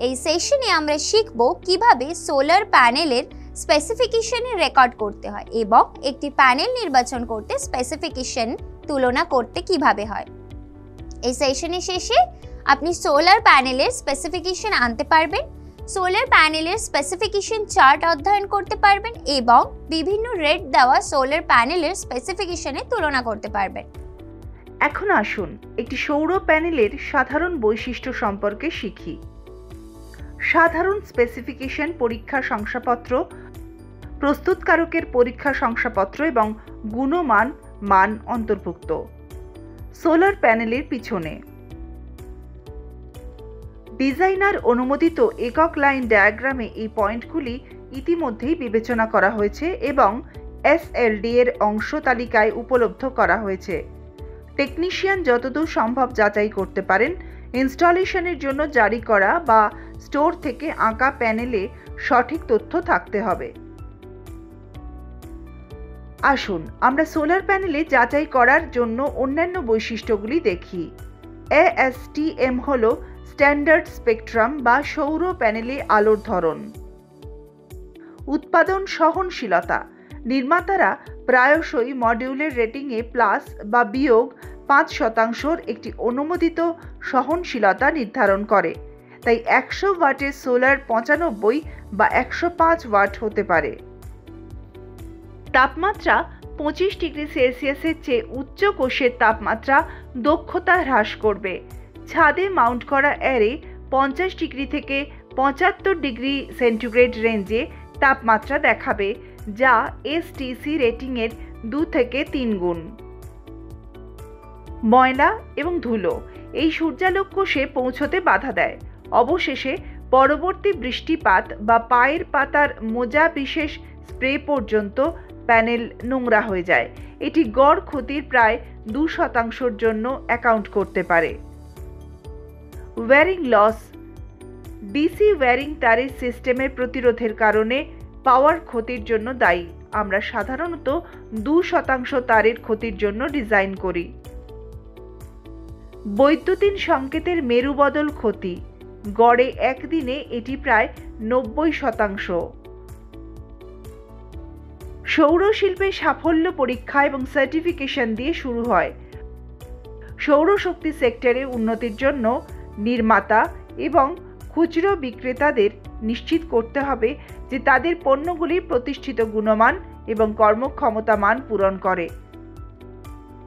এই সেশনে আমরা শিখব কিভাবে সোলার প্যানেলের স্পেসিফিকেশন রেকর্ড করতে হয় এবং একটি প্যানেল নির্বাচন করতে স্পেসিফিকেশন তুলনা করতে কিভাবে হয়। এই সেশনের শেষে আপনি সোলার প্যানেলের স্পেসিফিকেশন আনতে পারবেন, সোলার প্যানেলের স্পেসিফিকেশন চার্ট অধ্যয়ন করতে পারবেন এবং বিভিন্ন রেট দেওয়া সোলার প্যানেলের স্পেসিফিকেশনে তুলনা করতে পারবেন। এখন আসুন একটি সৌর প্যানেলের সাধারণ বৈশিষ্ট্য সম্পর্কে শিখি। সাধারণ স্পেসিফিকেশন পরীক্ষা শংসাপত্র, প্রস্তুতকারকের পরীক্ষা শংসাপত্র এবং গুণমান মান অন্তর্ভুক্ত। সোলার প্যানেলের পিছনে ডিজাইনার অনুমোদিত একক লাইন ডায়াগ্রামে এই পয়েন্টগুলি ইতিমধ্যেই বিবেচনা করা হয়েছে এবং SLD এর অংশ তালিকায় উপলব্ধ করা হয়েছে। টেকনিশিয়ান যতদূর সম্ভব যাচাই করতে পারেন ইনস্টলেশনের জন্য জারি করা বা স্টোর থেকে আঁকা প্যানেলে সঠিক তথ্য থাকতে হবে। আসুন আমরা সোলার প্যানেলে যাচাই করার জন্য অন্যান্য বৈশিষ্ট্যগুলি দেখি। ASTM হল স্ট্যান্ডার্ড স্পেকট্রাম বা সৌর প্যানেলে আলোর ধরন। উৎপাদন সহনশীলতা, নির্মাতারা প্রায়শই মডিউলের রেটিংয়ে প্লাস বা বিয়োগ 5% একটি অনুমোদিত সহনশীলতা নির্ধারণ করে, তাই 100 ওয়াটের সোলার 95 বা 105 ওয়াট হতে পারে। তাপমাত্রা 25 ডিগ্রি সেলসিয়াসের চেয়ে উচ্চ কোষের তাপমাত্রা দক্ষতা হ্রাস করবে। ছাদে মাউন্ট করা অ্যারে 50 ডিগ্রি থেকে 75 ডিগ্রি সেন্টিগ্রেড রেঞ্জে তাপমাত্রা দেখাবে, যা STC রেটিংয়ের 2 থেকে 3 গুণ। ময়লা এবং ধুলো এই সূর্যালোক কোষে পৌঁছতে বাধা দেয়। অবশেষে পরবর্তী বৃষ্টিপাত বা পায়ের পাতার মোজা বিশেষ স্প্রে পর্যন্ত প্যানেল নোংরা হয়ে যায়। এটি গড় ক্ষতির প্রায় 2% জন্য অ্যাকাউন্ট করতে পারে। ওয়্যারিং লস, ডিসি ওয়্যারিং তারের সিস্টেমের প্রতিরোধের কারণে পাওয়ার ক্ষতির জন্য দায়ী। আমরা সাধারণত 2% তারের ক্ষতির জন্য ডিজাইন করি। বৈদ্যুতিন সংকেতের মেরুবদল ক্ষতি, গড়ে একদিনে এটি প্রায় 90%। সৌরশিল্পের সাফল্য পরীক্ষা এবং সার্টিফিকেশন দিয়ে শুরু হয়। সৌরশক্তি সেক্টরে উন্নতির জন্য নির্মাতা এবং খুচরো বিক্রেতাদের নিশ্চিত করতে হবে যে তাদের পণ্যগুলি প্রতিষ্ঠিত গুণমান এবং কর্মক্ষমতা মান পূরণ করে।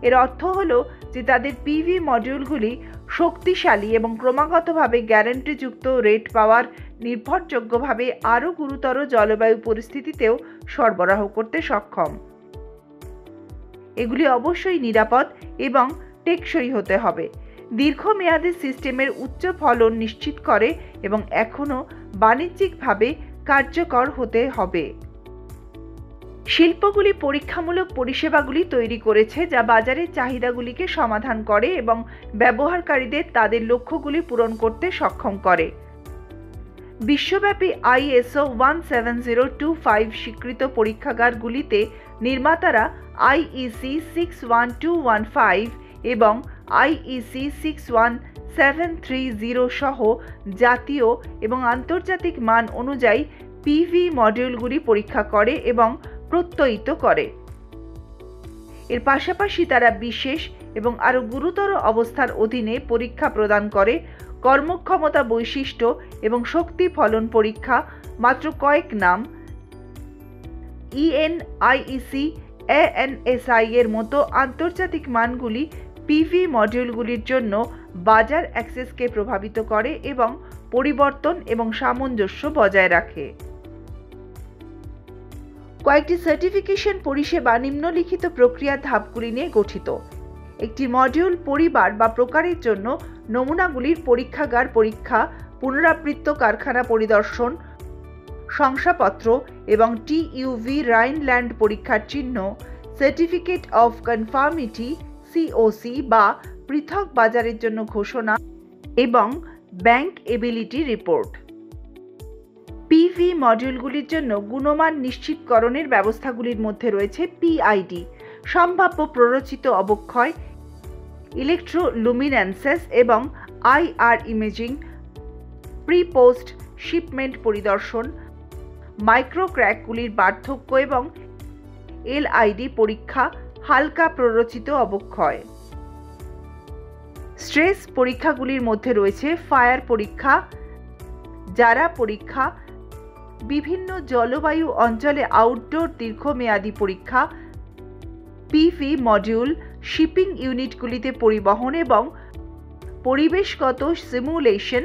এর অর্থ হল যে তাদের PV মডিউলগুলি শক্তিশালী এবং ক্রমাগতভাবে গ্যারান্টিযুক্ত রেট পাওয়ার নির্ভরযোগ্যভাবে আরও গুরুতর জলবায়ু পরিস্থিতিতেও সরবরাহ করতে সক্ষম। এগুলি অবশ্যই নিরাপদ এবং টেকসই হতে হবে। দীর্ঘমেয়াদী সিস্টেমের উচ্চ ফলন নিশ্চিত করে এবং এখনও বাণিজ্যিকভাবে কার্যকর হতে হবে। শিল্পগুলি পরীক্ষামূলক পরিষেবাগুলি তৈরি করেছে যা বাজারের চাহিদাগুলিকে সমাধান করে এবং ব্যবহারকারীদের তাদের লক্ষ্যগুলি পূরণ করতে সক্ষম করে। বিশ্বব্যাপী ISO 17025 স্বীকৃত পরীক্ষাগারগুলিতে নির্মাতারা IEC 61215 এবং IEC 61730 সহ জাতীয় এবং আন্তর্জাতিক মান অনুযায়ী PV মডিউলগুলি পরীক্ষা করে এবং প্রত্যয়িত করে। এর পাশাপাশি তারা বিশেষ এবং আরও গুরুতর অবস্থার অধীনে পরীক্ষা প্রদান করে। কর্মক্ষমতা বৈশিষ্ট্য এবং শক্তি ফলন পরীক্ষা মাত্র কয়েক নাম। ENIEC, ANSI এর মতো আন্তর্জাতিক মানগুলি PV মডিউলগুলির জন্য বাজার অ্যাক্সেসকে প্রভাবিত করে এবং পরিবর্তন এবং সামঞ্জস্য বজায় রাখে। কয়েকটি সার্টিফিকেশন পরিষেবা নিম্নলিখিত প্রক্রিয়ার ধাপগুলি নিয়ে গঠিত। একটি মডিউল পরিবার বা প্রকারের জন্য নমুনাগুলির পরীক্ষাগার পরীক্ষা, পুনরাবৃত্ত কারখানা পরিদর্শন, শংসাপত্র এবং TUV রাইনল্যান্ড পরীক্ষার চিহ্ন, সার্টিফিকেট অফ কনফার্মিটি COC বা পৃথক বাজারের জন্য ঘোষণা এবং ব্যাংক এবিলিটি রিপোর্ট। PV মডিউলগুলির জন্য গুণমান নিশ্চিতকরণের ব্যবস্থাগুলির মধ্যে রয়েছে PID, সম্ভাব্য প্ররোচিত অবক্ষয়, ইলেকট্রোলুমিনেন্সেস এবং IR imaging, pre post shipment পরিদর্শন, মাইক্রো ক্র্যাকগুলির পার্থক্য এবং এলআইডি পরীক্ষা, হালকা প্ররোচিত অবক্ষয়। স্ট্রেস পরীক্ষাগুলির মধ্যে রয়েছে ফায়ার পরীক্ষা, জারা পরীক্ষা, বিভিন্ন জলবায়ু অঞ্চলে আউটডোর দীর্ঘমেয়াদী পরীক্ষা, পিভি মডিউল, শিপিং ইউনিটগুলিতে পরিবহন এবং পরিবেশগত সিমুলেশন,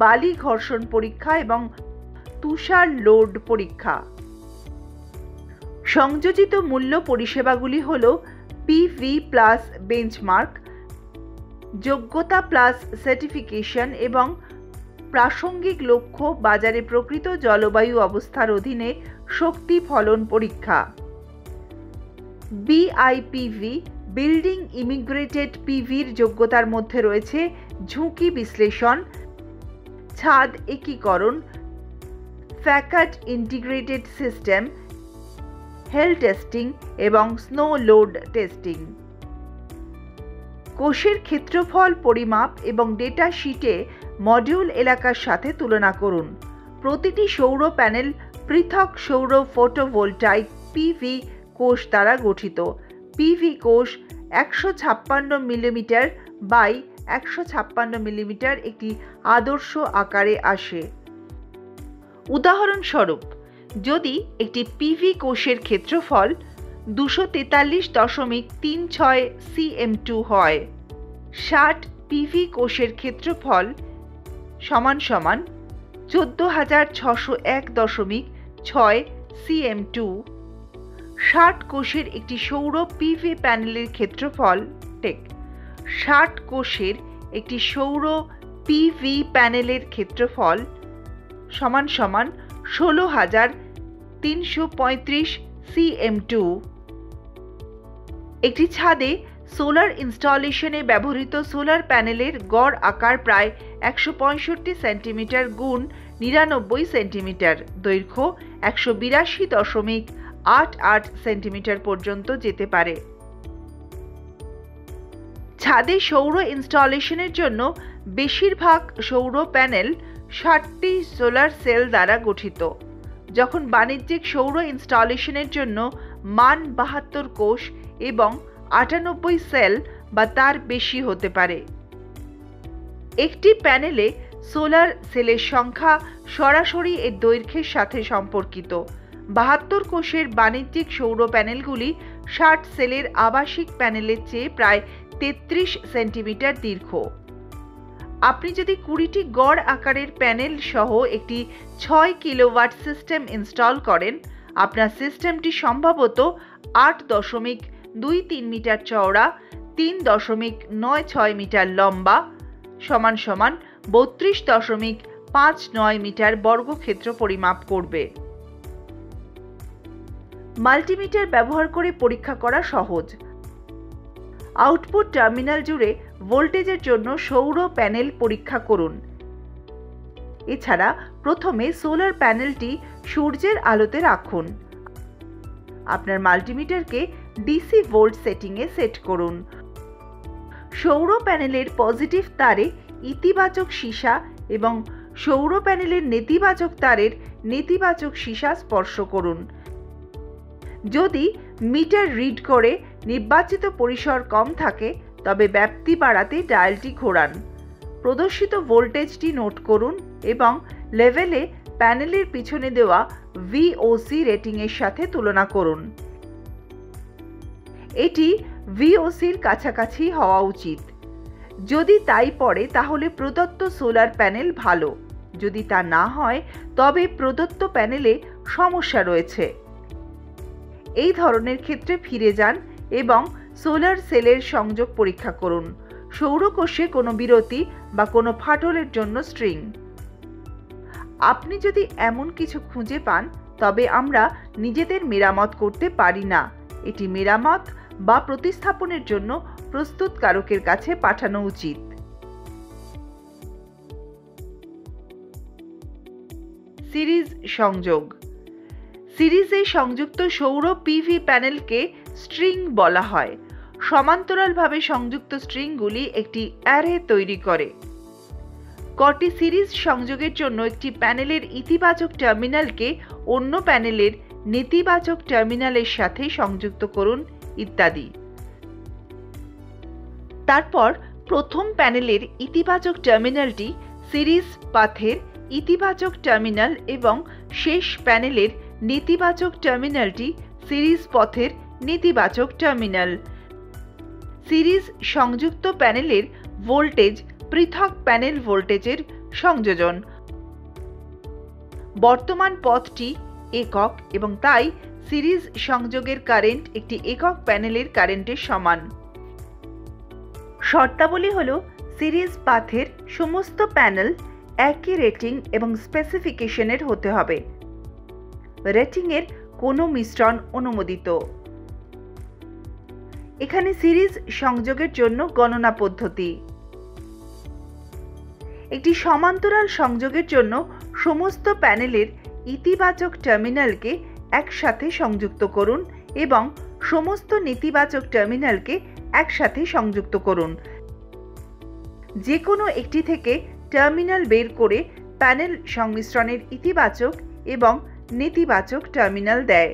বালি ঘর্ষণ পরীক্ষা এবং তুষার লোড পরীক্ষা। সংযোজিত মূল্য পরিষেবাগুলি হল পিভি প্লাস বেঞ্চমার্ক, যোগ্যতা প্লাস সার্টিফিকেশন এবং প্রাসঙ্গিক লক্ষ্য বাজারে প্রকৃত জলবায়ু অবস্থার অধীনে শক্তি ফলন পরীক্ষা। বিআইপিভি, বিল্ডিং ইমিগ্রেটেড পিভির যোগ্যতার মধ্যে রয়েছে ঝুঁকি বিশ্লেষণ, ছাদ একীকরণ, ফ্যাকাট ইন্টিগ্রেটেড সিস্টেম, হেল টেস্টিং এবং স্নো লোড টেস্টিং। কোষের ক্ষেত্রফল পরিমাপ এবং ডেটা শিটে মডিউল এলাকার সাথে তুলনা করুন। প্রতিটি সৌর প্যানেল পৃথক সৌর ফটোভোল্টাইক পিভি কোষ দ্বারা গঠিত। পিভি কোষ 156 মিলিমিটার বাই 156 মিলিমিটার একটি আদর্শ আকারে আসে। উদাহরণস্বরূপ, যদি একটি পিভি কোষের ক্ষেত্রফল 243.36 cm2 হয়, 60 পিভি কোষের ক্ষেত্রফল সমান 14,601.6 cm2। 60 কোষের একটি সৌর পিভি প্যানেলের ক্ষেত্রফল 60 কোষের একটি সৌর পিভি প্যানেলের ক্ষেত্রফল সমান 16,335 cm2। একটি ছাদে সোলার ইনস্টলেশনে ব্যবহৃত সোলার প্যানেলের গড় আকার প্রায় 165 সেন্টিমিটার গুণ 99 সেন্টিমিটার, দৈর্ঘ্য 182.88 সেন্টিমিটার পর্যন্ত যেতে পারে। ছাদে সৌর ইনস্টলেশনের জন্য বেশিরভাগ সৌর প্যানেল 60টি সোলার সেল দ্বারা গঠিত। যখন বাণিজ্যিক সৌর ইনস্টলেশনের জন্য মান 72 কোষ এবং 98 সেল বা তার বেশি হতে পারে। একটি প্যানেলে সোলার সেলের সংখ্যা সরাসরি এর দৈর্ঘ্যের সাথে সম্পর্কিত। 72 কোষের বাণিজ্যিক সৌর প্যানেলগুলি 60 সেলের আবাসিক প্যানেলের চেয়ে প্রায় 33 সেন্টিমিটার দীর্ঘ। আপনি যদি 20টি গড় আকারের প্যানেল সহ একটি 6 কিলোওয়াট সিস্টেম ইনস্টল করেন, আপনার সিস্টেমটি সম্ভবত 8.23 মিটার চওড়া, 3.96 মিটার লম্বা, সমান 32.59 মিটার বর্গক্ষেত্র পরিমাপ করবে। মাল্টিমিটার ব্যবহার করে পরীক্ষা করা সহজ। আউটপুট টার্মিনাল জুড়ে ভোল্টেজের জন্য সৌর প্যানেল পরীক্ষা করুন। এছাড়া প্রথমে সোলার প্যানেলটি সূর্যের আলোতে রাখুন। আপনার মাল্টিমিটারকে ডিসি ভোল্ট সেটিংয়ে সেট করুন। সৌর প্যানেলের পজিটিভ তারে ইতিবাচক সীসা এবং সৌর প্যানেলের নেতিবাচক তারের নেতিবাচক সীসা স্পর্শ করুন। যদি মিটার রিড করে নির্বাচিত পরিসর কম থাকে, তবে ব্যাপ্তি বাড়াতে ডায়ালটি ঘোরান। প্রদর্শিত ভোল্টেজটি নোট করুন এবং লেভেলে প্যানেলের পিছনে দেওয়া ভিওসি রেটিংয়ের সাথে তুলনা করুন। এটি ভিওসির কাছাকাছি হওয়া উচিত। যদি তাই পড়ে, তাহলে প্রদত্ত সোলার প্যানেল ভালো। যদি তা না হয়, তবে প্রদত্ত প্যানেলে সমস্যা রয়েছে। এই ধরনের ক্ষেত্রে ফিরে যান এবং সোলার সেলের সংযোগ পরীক্ষা করুন। সৌরকোষে কোনো বিরতি বা কোনো ফাটলের জন্য স্ট্রিং। আপনি যদি এমন কিছু খুঁজে পান, তবে আমরা নিজেদের মেরামত করতে পারি না। এটি মেরামত বা প্রতিস্থাপনের জন্য প্রস্তুতকারকের কাছে পাঠানো উচিত। সিরিজ সংযোগ। সিরিজে সংযুক্ত সৌর পিভি প্যানেলকে স্ট্রিং বলা হয়। সমান্তরালভাবে সংযুক্ত স্ট্রিংগুলি একটি অ্যারে তৈরি করে। কটি সিরিজ সংযোগের জন্য একটি প্যানেলের ইতিবাচক টার্মিনালকে অন্য প্যানেলের নেতিবাচক টার্মিনালের সাথে সংযুক্ত করুন ইত্যাদি। তারপর প্রথম প্যানেলের ইতিবাচক টার্মিনালটি সিরিজ পাথের ইতিবাচক টার্মিনাল এবং শেষ প্যানেলের নেতিবাচক টার্মিনালটি সিরিজ পথের নেতিবাচক টার্মিনাল। সিরিজ সংযুক্ত প্যানেলের ভোল্টেজ পৃথক প্যানেল ভোল্টেজের সংযোজন। বর্তমান পথটি একক এবং তাই সিরিজ সংযোগের কারেন্ট একটি একক প্যানেলের কারেন্টের সমান। শর্তাবলী হল সিরিজ পাথের সমস্ত প্যানেল একই রেটিং এবং স্পেসিফিকেশনের হতে হবে। রেটিংয়ের কোনো মিশ্রণ অনুমোদিত। এখানে সিরিজ সংযোগের জন্য গণনা পদ্ধতি। একটি সমান্তরাল সংযোগের জন্য সমস্ত প্যানেলের ইতিবাচক টার্মিনালকে একসাথে সংযুক্ত করুন এবং সমস্ত নেতিবাচক টার্মিনালকে একসাথে সংযুক্ত করুন। যে কোনো একটি থেকে টার্মিনাল বের করে প্যানেল সংমিশ্রণের ইতিবাচক এবং নেতিবাচক টার্মিনাল দেয়।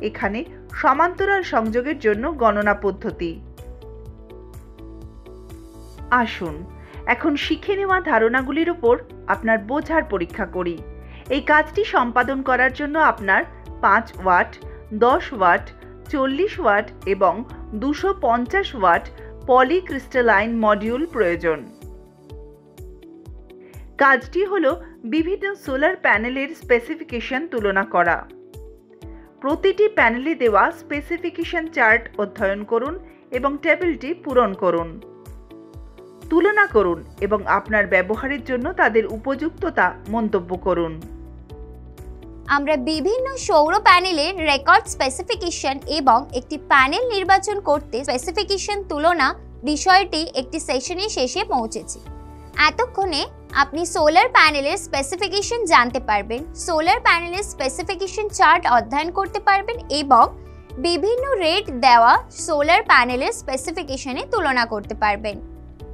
এখানে সমান্তরাল সংযোগের জন্য গণনা পদ্ধতি। আসুন এখন শিখে নেওয়া ধারণাগুলির উপর আপনার বোঝার পরীক্ষা করি। এই কাজটি সম্পাদন করার জন্য আপনার 5 ওয়াট, 10 ওয়াট, 40 ওয়াট এবং 250 ওয়াট পলিক্রিস্টালাইন মডিউল প্রয়োজন। কাজটি হলো বিভিন্ন সোলার প্যানেলের স্পেসিফিকেশন তুলনা করা। প্রতিটি প্যানেলে দেওয়া স্পেসিফিকেশন চার্ট অধ্যয়ন করুন এবং টেবিলটি পূরণ করুন। তুলনা করুন এবং আপনার ব্যবহারের জন্য তাদের উপযুক্ততা মন্তব্য করুন। আমরা বিভিন্ন সৌর প্যানেলের রেকর্ড স্পেসিফিকেশন এবং একটি প্যানেল নির্বাচন করতে স্পেসিফিকেশন তুলনা বিষয়টি একটি সেশনের শেষে পৌঁছেছি। এতক্ষণে আপনি সোলার প্যানেলের স্পেসিফিকেশন জানতে পারবেন, সোলার প্যানেলের স্পেসিফিকেশন চার্ট অধ্যয়ন করতে পারবেন এবং বিভিন্ন রেট দেওয়া সোলার প্যানেলের স্পেসিফিকেশনে তুলনা করতে পারবেন।